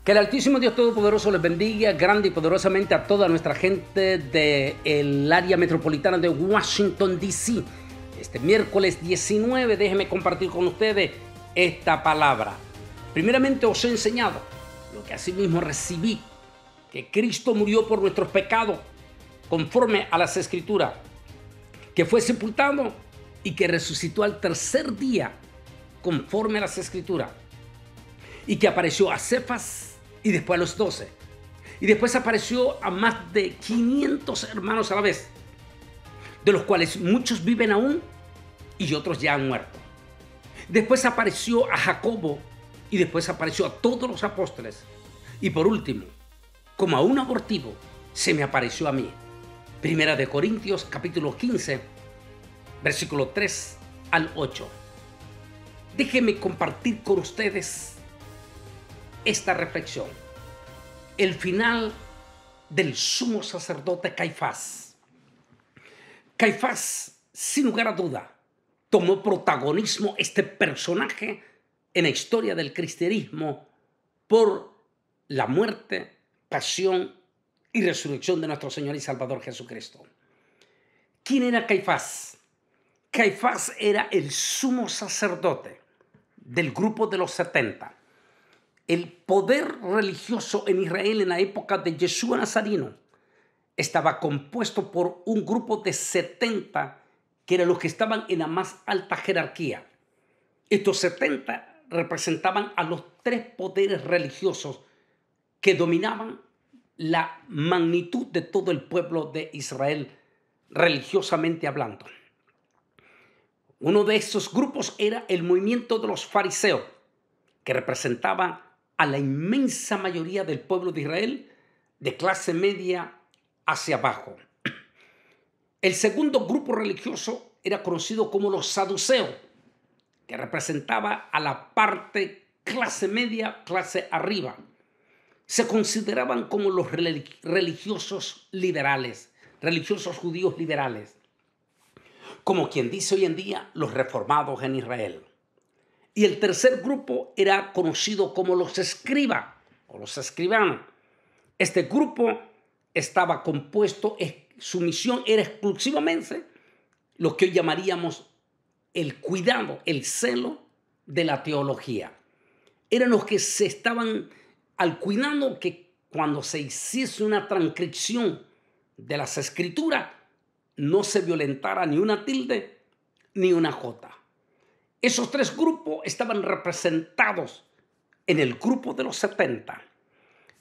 Que el Altísimo Dios Todopoderoso les bendiga grande y poderosamente a toda nuestra gente del área metropolitana de Washington, D.C. Este miércoles 19, déjenme compartir con ustedes esta palabra. Primeramente os he enseñado lo que asimismo recibí, que Cristo murió por nuestros pecados conforme a las Escrituras, que fue sepultado y que resucitó al tercer día conforme a las Escrituras, y que apareció a Cefas y después a los 12. Y después apareció a más de 500 hermanos a la vez, de los cuales muchos viven aún y otros ya han muerto. Después apareció a Jacobo y después apareció a todos los apóstoles. Y por último, como a un abortivo, se me apareció a mí. Primera de Corintios, capítulo 15, versículo 3 al 8. Déjenme compartir con ustedes esta reflexión. El final del sumo sacerdote Caifás. Caifás, sin lugar a duda, tomó protagonismo este personaje en la historia del cristianismo por la muerte, pasión y resurrección de nuestro Señor y Salvador Jesucristo. ¿Quién era Caifás? Caifás era el sumo sacerdote del grupo de los 70. El poder religioso en Israel en la época de Yeshua Nazareno estaba compuesto por un grupo de 70 que eran los que estaban en la más alta jerarquía. Estos 70 representaban a los tres poderes religiosos que dominaban la magnitud de todo el pueblo de Israel, religiosamente hablando. Uno de esos grupos era el movimiento de los fariseos, que representaba a la inmensa mayoría del pueblo de Israel, de clase media hacia abajo. El segundo grupo religioso era conocido como los saduceos, que representaba a la parte clase media, clase arriba. Se consideraban como los religiosos liberales, religiosos judíos liberales, como quien dice hoy en día los reformados en Israel. Y el tercer grupo era conocido como los escribas o los escribanos. Este grupo estaba compuesto, su misión era exclusivamente lo que hoy llamaríamos el cuidado, el celo de la teología. Eran los que se estaban al cuidado que cuando se hiciese una transcripción de las escrituras no se violentara ni una tilde ni una jota. Esos tres grupos estaban representados en el grupo de los 70.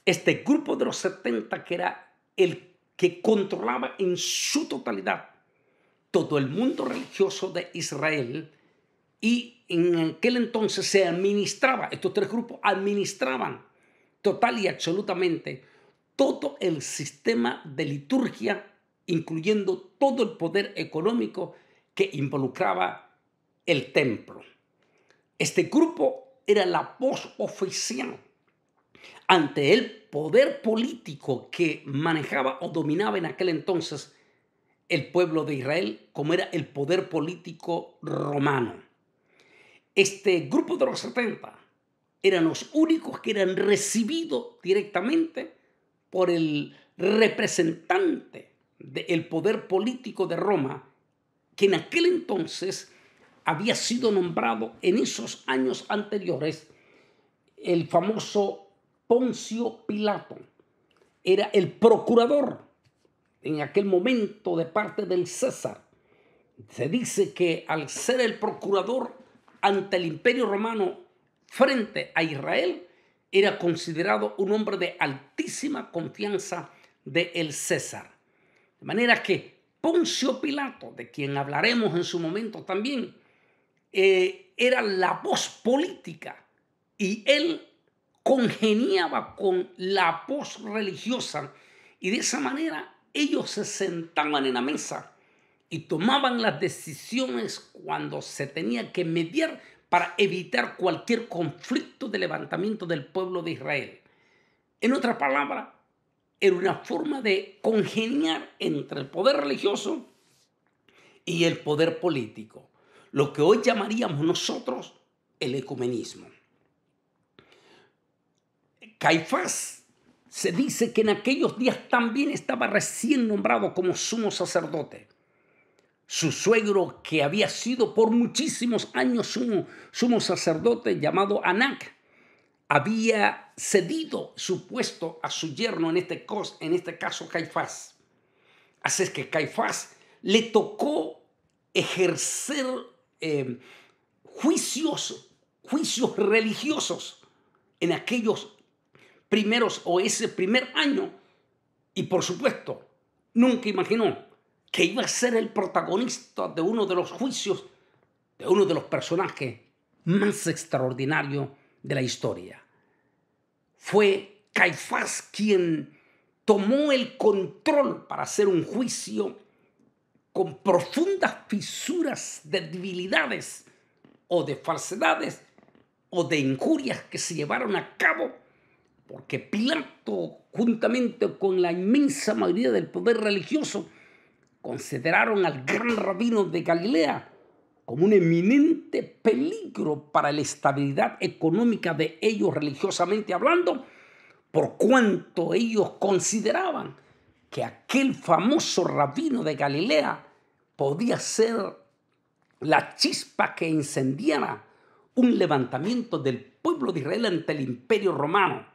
Este grupo de los 70 que era el que controlaba en su totalidad todo el mundo religioso de Israel, y en aquel entonces se administraba, estos tres grupos administraban total y absolutamente todo el sistema de liturgia, incluyendo todo el poder económico que involucraba el templo. Este grupo era la voz oficial ante el poder político que manejaba o dominaba en aquel entonces el pueblo de Israel, como era el poder político romano. Este grupo de los 70 eran los únicos que eran recibidos directamente por el representante del poder político de Roma, que en aquel entonces había sido nombrado en esos años anteriores el famoso Poncio Pilato. Era el procurador en aquel momento de parte del César. Se dice que al ser el procurador ante el Imperio Romano frente a Israel, era considerado un hombre de altísima confianza del César. De manera que Poncio Pilato, de quien hablaremos en su momento también, era la voz política, y él congeniaba con la voz religiosa, y de esa manera ellos se sentaban en la mesa y tomaban las decisiones cuando se tenía que mediar para evitar cualquier conflicto de levantamiento del pueblo de Israel. En otras palabras, era una forma de congeniar entre el poder religioso y el poder político, lo que hoy llamaríamos nosotros el ecumenismo. Caifás se dice que en aquellos días también estaba recién nombrado como sumo sacerdote. Su suegro, que había sido por muchísimos años sumo sacerdote, llamado Anac, había cedido su puesto a su yerno, en este caso Caifás. Así es que Caifás le tocó ejercer juicios religiosos en aquellos primeros o ese primer año, y por supuesto nunca imaginó que iba a ser el protagonista de uno de los juicios de uno de los personajes más extraordinarios de la historia. Fue Caifás quien tomó el control para hacer un juicio con profundas fisuras de debilidades o de falsedades o de injurias que se llevaron a cabo, porque Pilato, juntamente con la inmensa mayoría del poder religioso, consideraron al gran rabino de Galilea como un eminente peligro para la estabilidad económica de ellos religiosamente hablando, por cuanto ellos consideraban que aquel famoso rabino de Galilea podía ser la chispa que incendiara un levantamiento del pueblo de Israel ante el Imperio Romano.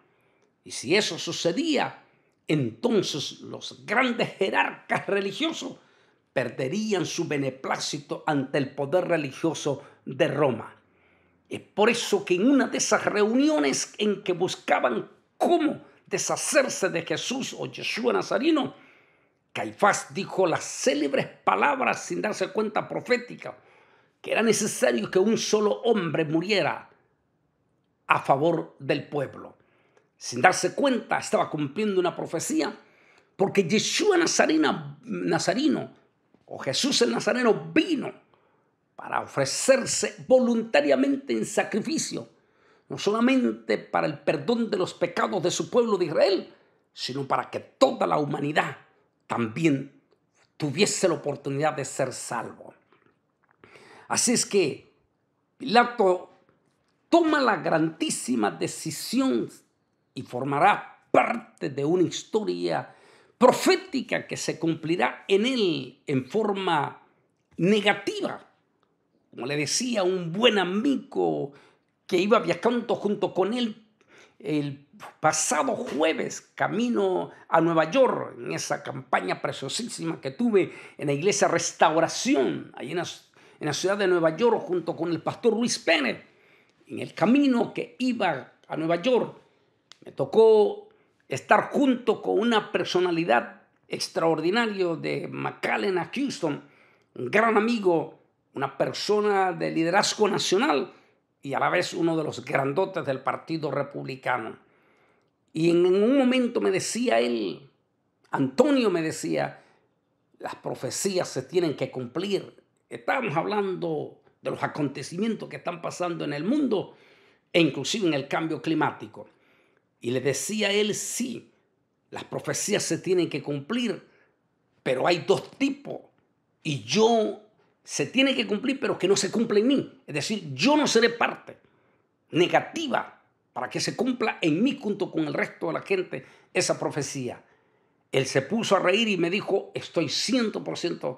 Y si eso sucedía, entonces los grandes jerarcas religiosos perderían su beneplácito ante el poder religioso de Roma. Es por eso que en una de esas reuniones en que buscaban cómo deshacerse de Jesús o Yeshua Nazareno, Caifás dijo las célebres palabras sin darse cuenta proféticas, que era necesario que un solo hombre muriera a favor del pueblo. Sin darse cuenta, estaba cumpliendo una profecía, porque Yeshua Nazareno, o Jesús el Nazareno, vino para ofrecerse voluntariamente en sacrificio, no solamente para el perdón de los pecados de su pueblo de Israel, sino para que toda la humanidad también tuviese la oportunidad de ser salvo. Así es que Pilato toma la grandísima decisión y formará parte de una historia profética que se cumplirá en él en forma negativa. Como le decía un buen amigo que iba viajando junto con él el pasado jueves camino a Nueva York, en esa campaña preciosísima que tuve en la iglesia Restauración, ahí en la ciudad de Nueva York, junto con el pastor Luis Pérez. En el camino que iba a Nueva York, me tocó estar junto con una personalidad extraordinaria de McAllen a Houston, un gran amigo, una persona de liderazgo nacional y a la vez uno de los grandotes del Partido Republicano. Y en un momento me decía él, Antonio me decía, las profecías se tienen que cumplir. Estábamos hablando de los acontecimientos que están pasando en el mundo e inclusive en el cambio climático. Y le decía a él, sí, las profecías se tienen que cumplir, pero hay dos tipos. Y se tiene que cumplir, pero que no se cumple en mí. Es decir, yo no seré parte negativa para que se cumpla en mí junto con el resto de la gente esa profecía. Él se puso a reír y me dijo, estoy 100%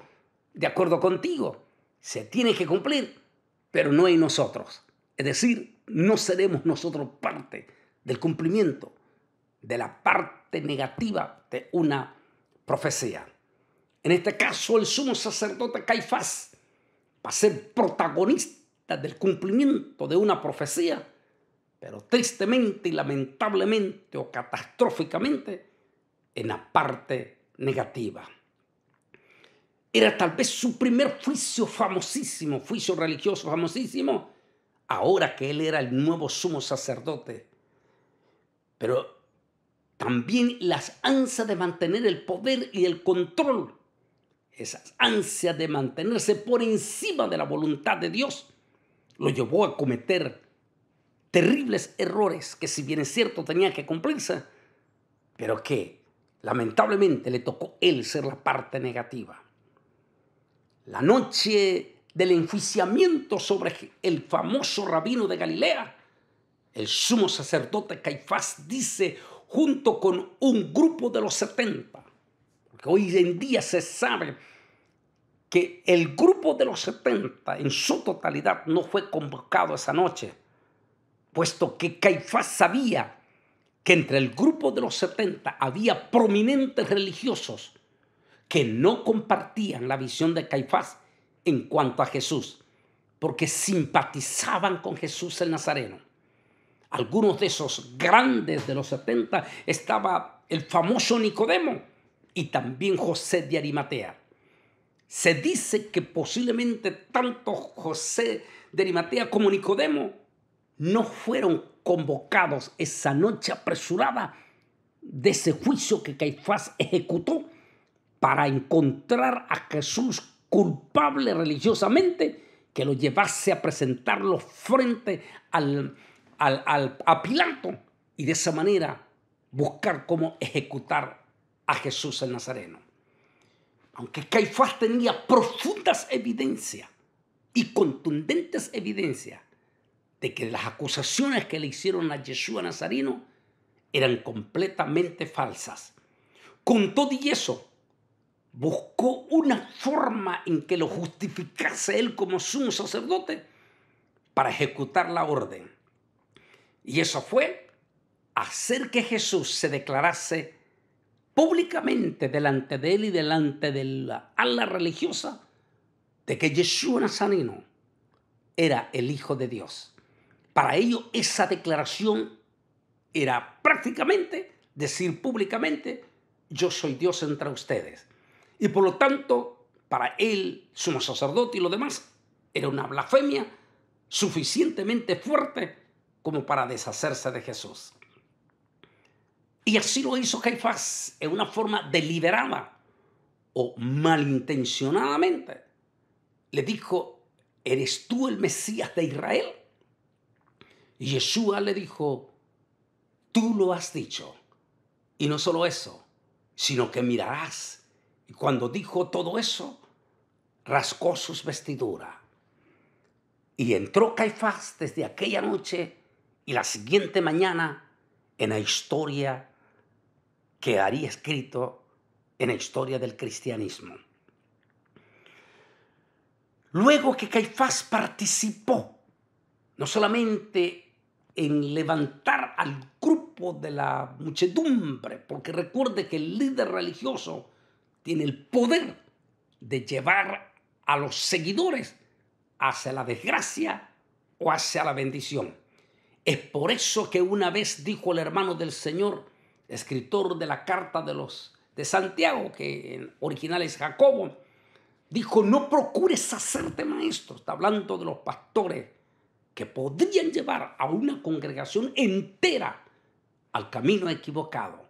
de acuerdo contigo. Se tiene que cumplir, pero no en nosotros. Es decir, no seremos nosotros parte del cumplimiento de la parte negativa de una profecía. En este caso, el sumo sacerdote Caifás va a ser protagonista del cumplimiento de una profecía, pero tristemente y lamentablemente o catastróficamente en la parte negativa. Era tal vez su primer juicio famosísimo, juicio religioso famosísimo, ahora que él era el nuevo sumo sacerdote. Pero también las ansias de mantener el poder y el control, esas ansias de mantenerse por encima de la voluntad de Dios, lo llevó a cometer terribles errores que, si bien es cierto, tenían que cumplirse, pero que lamentablemente le tocó a él ser la parte negativa. La noche del enjuiciamiento sobre el famoso rabino de Galilea, el sumo sacerdote Caifás dice, junto con un grupo de los 70, porque hoy en día se sabe que el grupo de los 70 en su totalidad no fue convocado esa noche, puesto que Caifás sabía que entre el grupo de los 70 había prominentes religiosos que no compartían la visión de Caifás en cuanto a Jesús, porque simpatizaban con Jesús el Nazareno. Algunos de esos grandes de los 70 estaba el famoso Nicodemo y también José de Arimatea. Se dice que posiblemente tanto José de Arimatea como Nicodemo no fueron convocados esa noche apresurada de ese juicio que Caifás ejecutó para encontrar a Jesús culpable religiosamente, que lo llevase a presentarlo frente a Pilato y de esa manera buscar cómo ejecutar a Jesús el Nazareno. Aunque Caifás tenía profundas evidencias y contundentes evidencias de que las acusaciones que le hicieron a Yeshua Nazareno eran completamente falsas. Con todo y eso, buscó una forma en que lo justificase él como sumo sacerdote para ejecutar la orden. Y eso fue hacer que Jesús se declarase públicamente delante de él y delante de la ala religiosa de que Yeshua Nazareno era el Hijo de Dios. Para ello, esa declaración era prácticamente decir públicamente, yo soy Dios entre ustedes. Y por lo tanto, para él, sumo sacerdote y lo demás, era una blasfemia suficientemente fuerte como para deshacerse de Jesús. Y así lo hizo Caifás en una forma deliberada o malintencionadamente. Le dijo, ¿eres tú el Mesías de Israel? Y Yeshua le dijo, tú lo has dicho. Y no solo eso, sino que mirarás. Y cuando dijo todo eso, rasgó sus vestiduras. Y entró Caifás desde aquella noche y la siguiente mañana en la historia que haría escrito en la historia del cristianismo. Luego que Caifás participó no solamente en levantar al grupo de la muchedumbre, porque recuerde que el líder religioso tiene el poder de llevar a los seguidores hacia la desgracia o hacia la bendición. Es por eso que una vez dijo el hermano del Señor, escritor de la carta de Santiago, que en original es Jacobo, dijo, no procures hacerte maestro. Está hablando de los pastores que podrían llevar a una congregación entera al camino equivocado.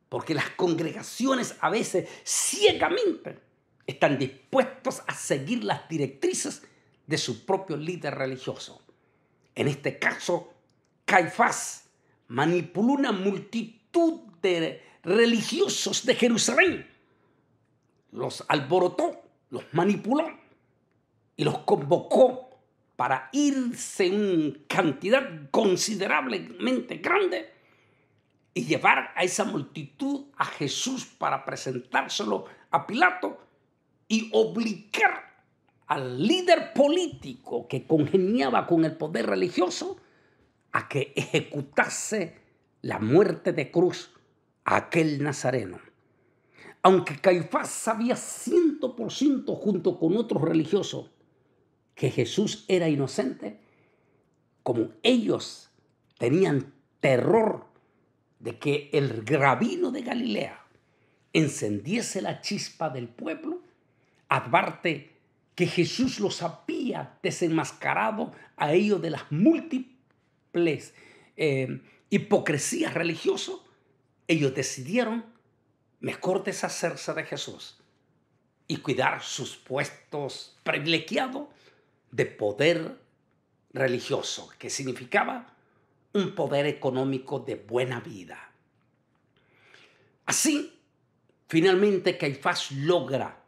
Porque las congregaciones a veces ciegamente están dispuestos a seguir las directrices de su propio líder religioso. En este caso, Caifás manipuló una multitud de religiosos de Jerusalén. Los alborotó, los manipuló y los convocó para irse en cantidad considerablemente grande y llevar a esa multitud a Jesús para presentárselo a Pilato y obligar al líder político que congeniaba con el poder religioso a que ejecutase la muerte de cruz a aquel nazareno. Aunque Caifás sabía 100% junto con otros religiosos que Jesús era inocente, como ellos tenían terror de que el rabino de Galilea encendiese la chispa del pueblo, advierte que Jesús los había desenmascarado a ellos de las múltiples hipocresías religiosas. Ellos decidieron mejor deshacerse de Jesús y cuidar sus puestos privilegiados de poder religioso, que significaba un poder económico de buena vida. Así, finalmente Caifás logra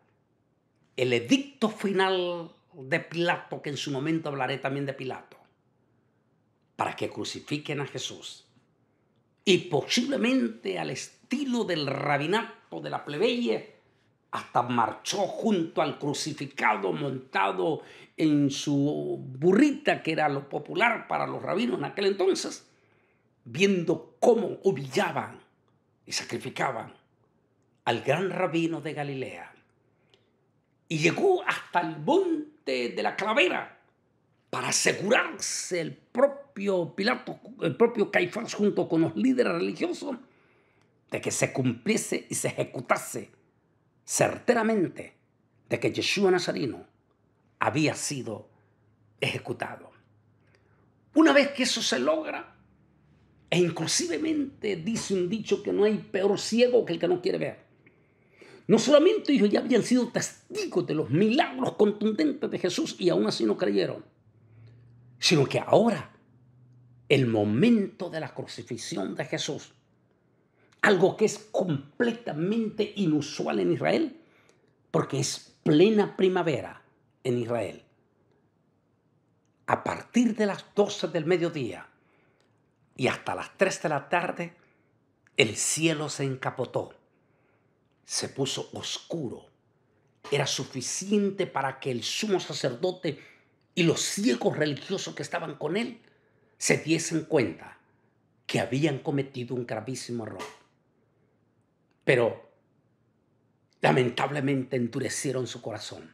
el edicto final de Pilato, que en su momento hablaré también de Pilato. para que crucifiquen a Jesús. Y posiblemente al estilo del rabinato de la plebeya, hasta marchó junto al crucificado montado en su burrita, que era lo popular para los rabinos en aquel entonces, viendo cómo humillaban y sacrificaban al gran rabino de Galilea. Y llegó hasta el monte de la calavera para asegurarse el propio Pilato, el propio Caifás, junto con los líderes religiosos, de que se cumpliese y se ejecutase certeramente de que Yeshua Nazareno había sido ejecutado. Una vez que eso se logra, e inclusivemente dice un dicho que no hay peor ciego que el que no quiere ver. No solamente ellos ya habían sido testigos de los milagros contundentes de Jesús y aún así no creyeron, sino que ahora, el momento de la crucifixión de Jesús, algo que es completamente inusual en Israel, porque es plena primavera en Israel. A partir de las 12 del mediodía y hasta las 3 de la tarde, el cielo se encapotó, se puso oscuro. Era suficiente para que el sumo sacerdote y los ciegos religiosos que estaban con él se diesen cuenta que habían cometido un gravísimo error. Pero lamentablemente endurecieron su corazón.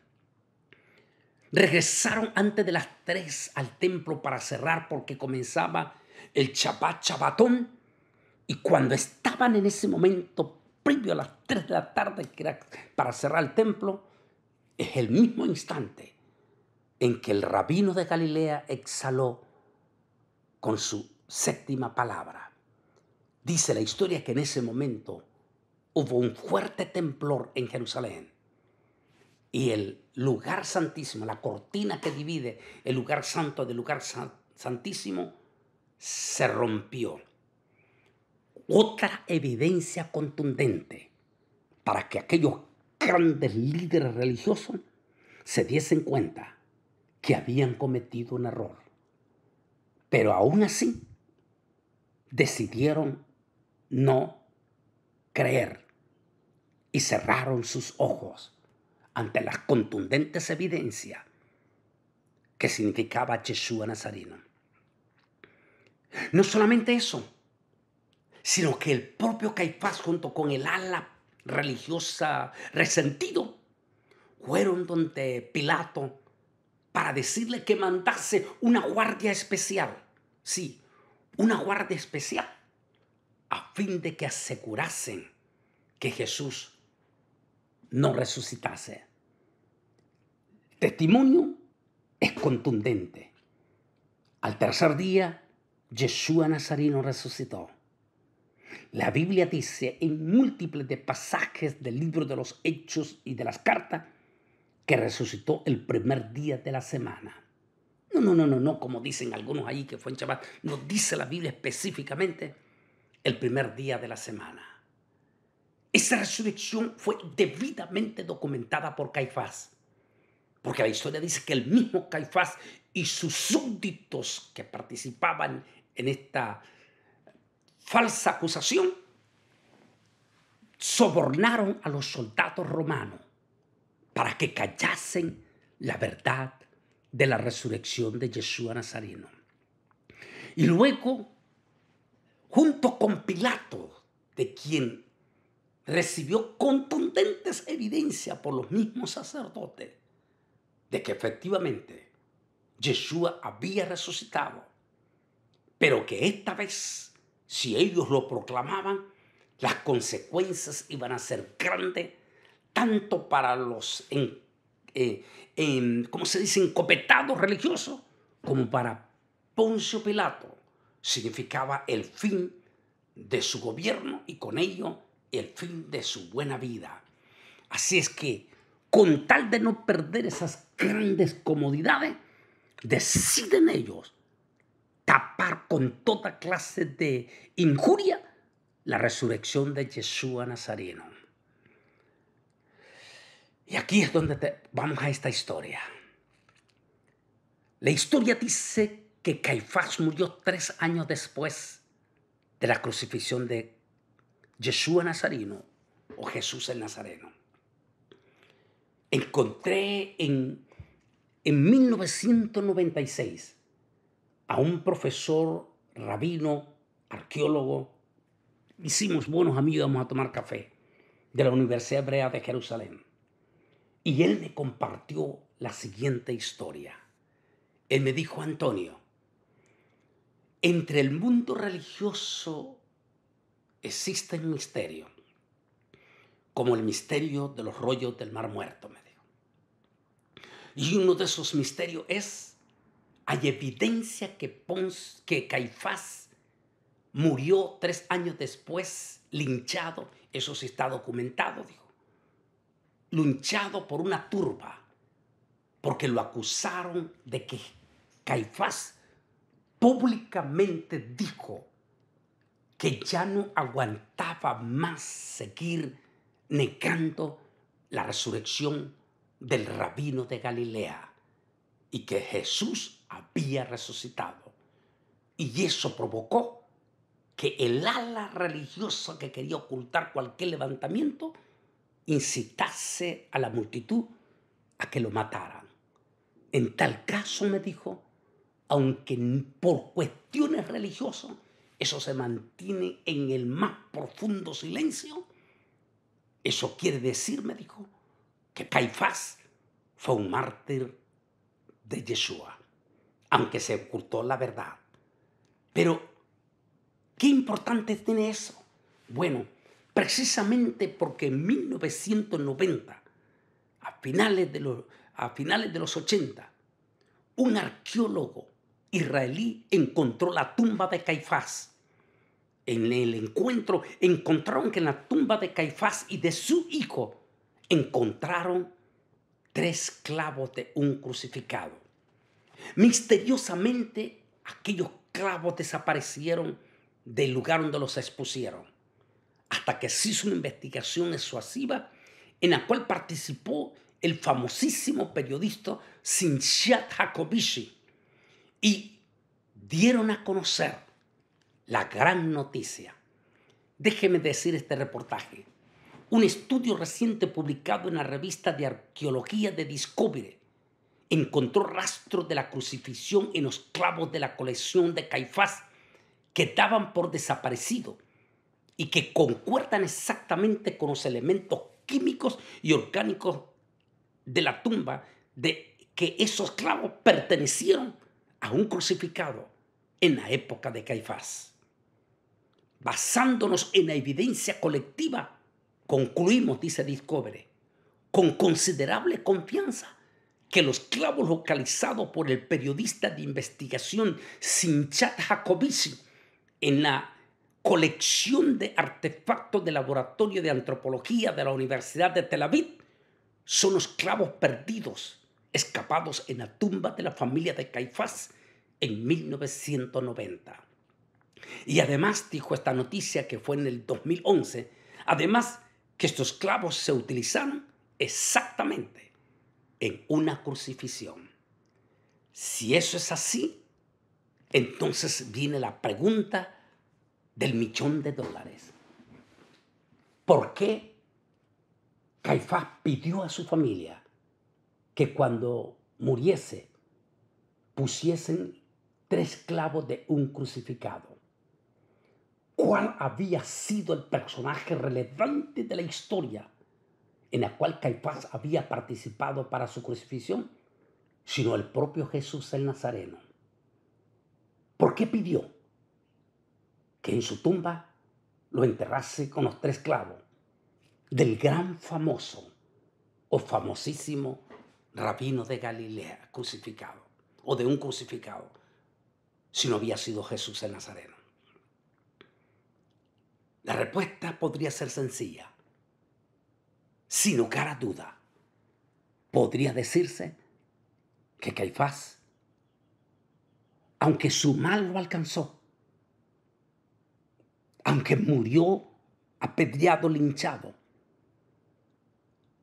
Regresaron antes de las 3 al templo para cerrar, porque comenzaba el Shabbat Shabbatón. Y cuando estaban en ese momento, previo a las 3 de la tarde, que era para cerrar el templo, es el mismo instante en que el rabino de Galilea exhaló con su séptima palabra. Dice la historia que en ese momento hubo un fuerte temblor en Jerusalén. Y el lugar santísimo, la cortina que divide el lugar santo del lugar santísimo, se rompió. Otra evidencia contundente para que aquellos grandes líderes religiosos se diesen cuenta que habían cometido un error. Pero aún así, decidieron no creer y cerraron sus ojos ante las contundentes evidencias que significaba Yeshua Nazareno. No solamente eso, sino que el propio Caifás, junto con el ala religiosa resentido, fueron donde Pilato para decirle que mandase una guardia especial. Sí, una guardia especial, a fin de que asegurasen que Jesús no resucitase. El testimonio es contundente. Al tercer día, Yeshua Nazareno resucitó. La Biblia dice en múltiples de pasajes del libro de los Hechos y de las cartas que resucitó el primer día de la semana. No, como dicen algunos ahí que fue en Shabbat. No dice la Biblia específicamente el primer día de la semana. Esa resurrección fue debidamente documentada por Caifás, porque la historia dice que el mismo Caifás y sus súbditos que participaban en esta falsa acusación sobornaron a los soldados romanos para que callasen la verdad de la resurrección de Yeshua Nazareno. Y luego, junto con Pilato, de quien recibió contundentes evidencias por los mismos sacerdotes de que efectivamente Yeshua había resucitado, pero que esta vez, si ellos lo proclamaban, las consecuencias iban a ser grandes, tanto para los ¿cómo se dice?, encopetados religiosos, como para Poncio Pilato. Significaba el fin de su gobierno y con ello el fin de su buena vida. Así es que, con tal de no perder esas grandes comodidades, deciden ellos tapar con toda clase de injuria la resurrección de Yeshua Nazareno. Y aquí es donde vamos a esta historia. La historia dice que Caifás murió 3 años después de la crucifixión de Yeshua Nazareno o Jesús el Nazareno. Encontré en 1996 a un profesor, rabino, arqueólogo. Hicimos buenos amigos, vamos a tomar café, de la Universidad Hebrea de Jerusalén. Y él me compartió la siguiente historia. Él me dijo: Antonio, entre el mundo religioso existen misterios, como el misterio de los rollos del Mar Muerto, me dijo. Y uno de esos misterios es, hay evidencia que Caifás murió 3 años después, linchado, eso sí está documentado, dijo, linchado por una turba, porque lo acusaron de que Caifás públicamente dijo que ya no aguantaba más seguir negando la resurrección del rabino de Galilea y que Jesús había resucitado. Y eso provocó que el ala religiosa que quería ocultar cualquier levantamiento incitase a la multitud a que lo mataran. En tal caso, me dijo, aunque por cuestiones religiosas eso se mantiene en el más profundo silencio, eso quiere decir, me dijo, que Caifás fue un mártir de Yeshua, aunque se ocultó la verdad. Pero, ¿qué importante tiene eso? Bueno, precisamente porque en 1990, a finales de los 80, un arqueólogo israelí encontró la tumba de Caifás. En el encuentro encontraron que en la tumba de Caifás y de su hijo encontraron 3 clavos de un crucificado. Misteriosamente, aquellos clavos desaparecieron del lugar donde los expusieron, hasta que se hizo una investigación exhaustiva en la cual participó el famosísimo periodista Sinshat Jacobishi, y dieron a conocer la gran noticia. Déjeme decir este reportaje. Un estudio reciente publicado en la revista de arqueología de Discovery encontró rastros de la crucifixión en los clavos de la colección de Caifás que daban por desaparecido y que concuerdan exactamente con los elementos químicos y orgánicos de la tumba, de que esos clavos pertenecieron a un crucificado en la época de Caifás. Basándonos en la evidencia colectiva, concluimos, dice Discovery, con considerable confianza, que los clavos localizados por el periodista de investigación Sinshat Jacobishi en la colección de artefactos del Laboratorio de Antropología de la Universidad de Tel Aviv son los clavos perdidos, escapados en la tumba de la familia de Caifás en 1990. Y además, dijo esta noticia que fue en el 2011, además que estos clavos se utilizaron exactamente en una crucifixión. Si eso es así, entonces viene la pregunta del $1.000.000. ¿Por qué Caifás pidió a su familia que cuando muriese pusiesen 3 clavos de un crucificado? ¿Cuál había sido el personaje relevante de la historia en la cual Caifás había participado para su crucifixión? Sino el propio Jesús el Nazareno. ¿Por qué pidió que en su tumba lo enterrase con los 3 clavos del gran famoso o famosísimo rabino de Galilea crucificado, o de un crucificado, si no había sido Jesús el Nazareno? La respuesta podría ser sencilla. Sin lugar a duda, podría decirse que Caifás, aunque su mal lo alcanzó, aunque murió apedreado, linchado,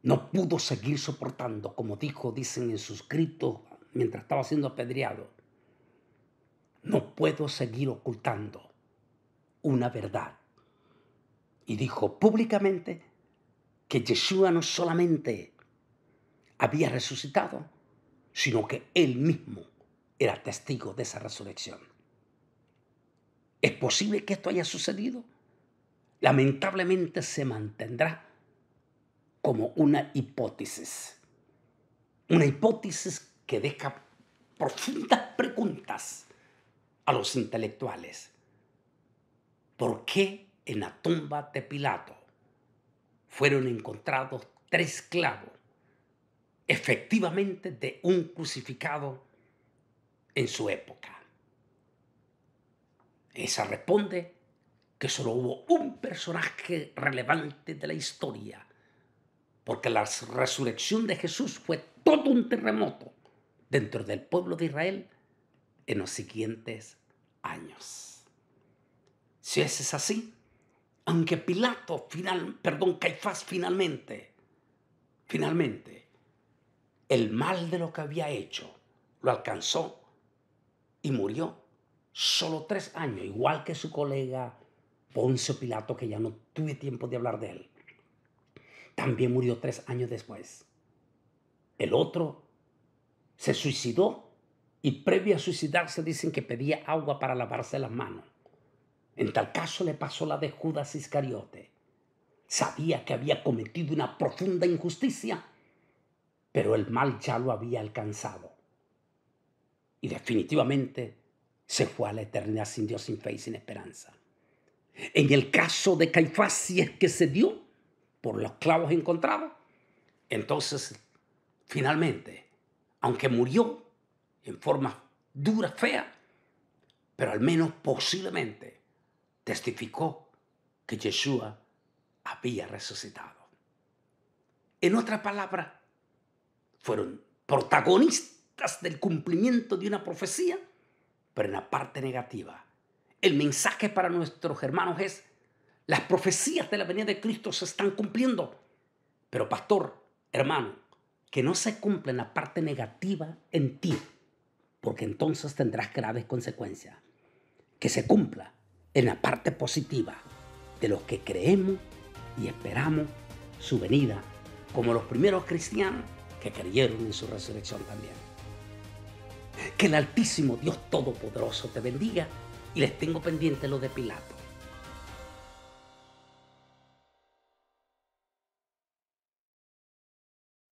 no pudo seguir soportando, como dicen en sus escritos mientras estaba siendo apedreado, no puedo seguir ocultando una verdad. Y dijo públicamente que Yeshua no solamente había resucitado, sino que él mismo era testigo de esa resurrección. ¿Es posible que esto haya sucedido? Lamentablemente se mantendrá como una hipótesis que deja profundas preguntas a los intelectuales. ¿Por qué en la tumba de Pilato fueron encontrados 3 clavos, efectivamente de un crucificado en su época? Esa responde que solo hubo un personaje relevante de la historia, porque la resurrección de Jesús fue todo un terremoto dentro del pueblo de Israel en los siguientes años. Si eso es así, aunque Caifás finalmente, el mal de lo que había hecho lo alcanzó y murió solo 3 años, igual que su colega Poncio Pilato, que ya no tuve tiempo de hablar de él. También murió 3 años después. El otro se suicidó y previo a suicidarse dicen que pedía agua para lavarse las manos. En tal caso le pasó la de Judas Iscariote. Sabía que había cometido una profunda injusticia, pero el mal ya lo había alcanzado. Y definitivamente se fue a la eternidad sin Dios, sin fe y sin esperanza. En el caso de Caifás, si es que se dio por los clavos encontrados, entonces finalmente, aunque murió en forma dura, fea, pero al menos posiblemente testificó que Yeshua había resucitado. En otras palabras, fueron protagonistas del cumplimiento de una profecía, pero en la parte negativa. El mensaje para nuestros hermanos es: las profecías de la venida de Cristo se están cumpliendo, pero pastor, hermano, que no se cumpla en la parte negativa en ti, porque entonces tendrás graves consecuencias. Que se cumpla en la parte positiva de los que creemos y esperamos su venida, como los primeros cristianos que creyeron en su resurrección también. Que el Altísimo Dios Todopoderoso te bendiga, y les tengo pendiente lo de Pilato.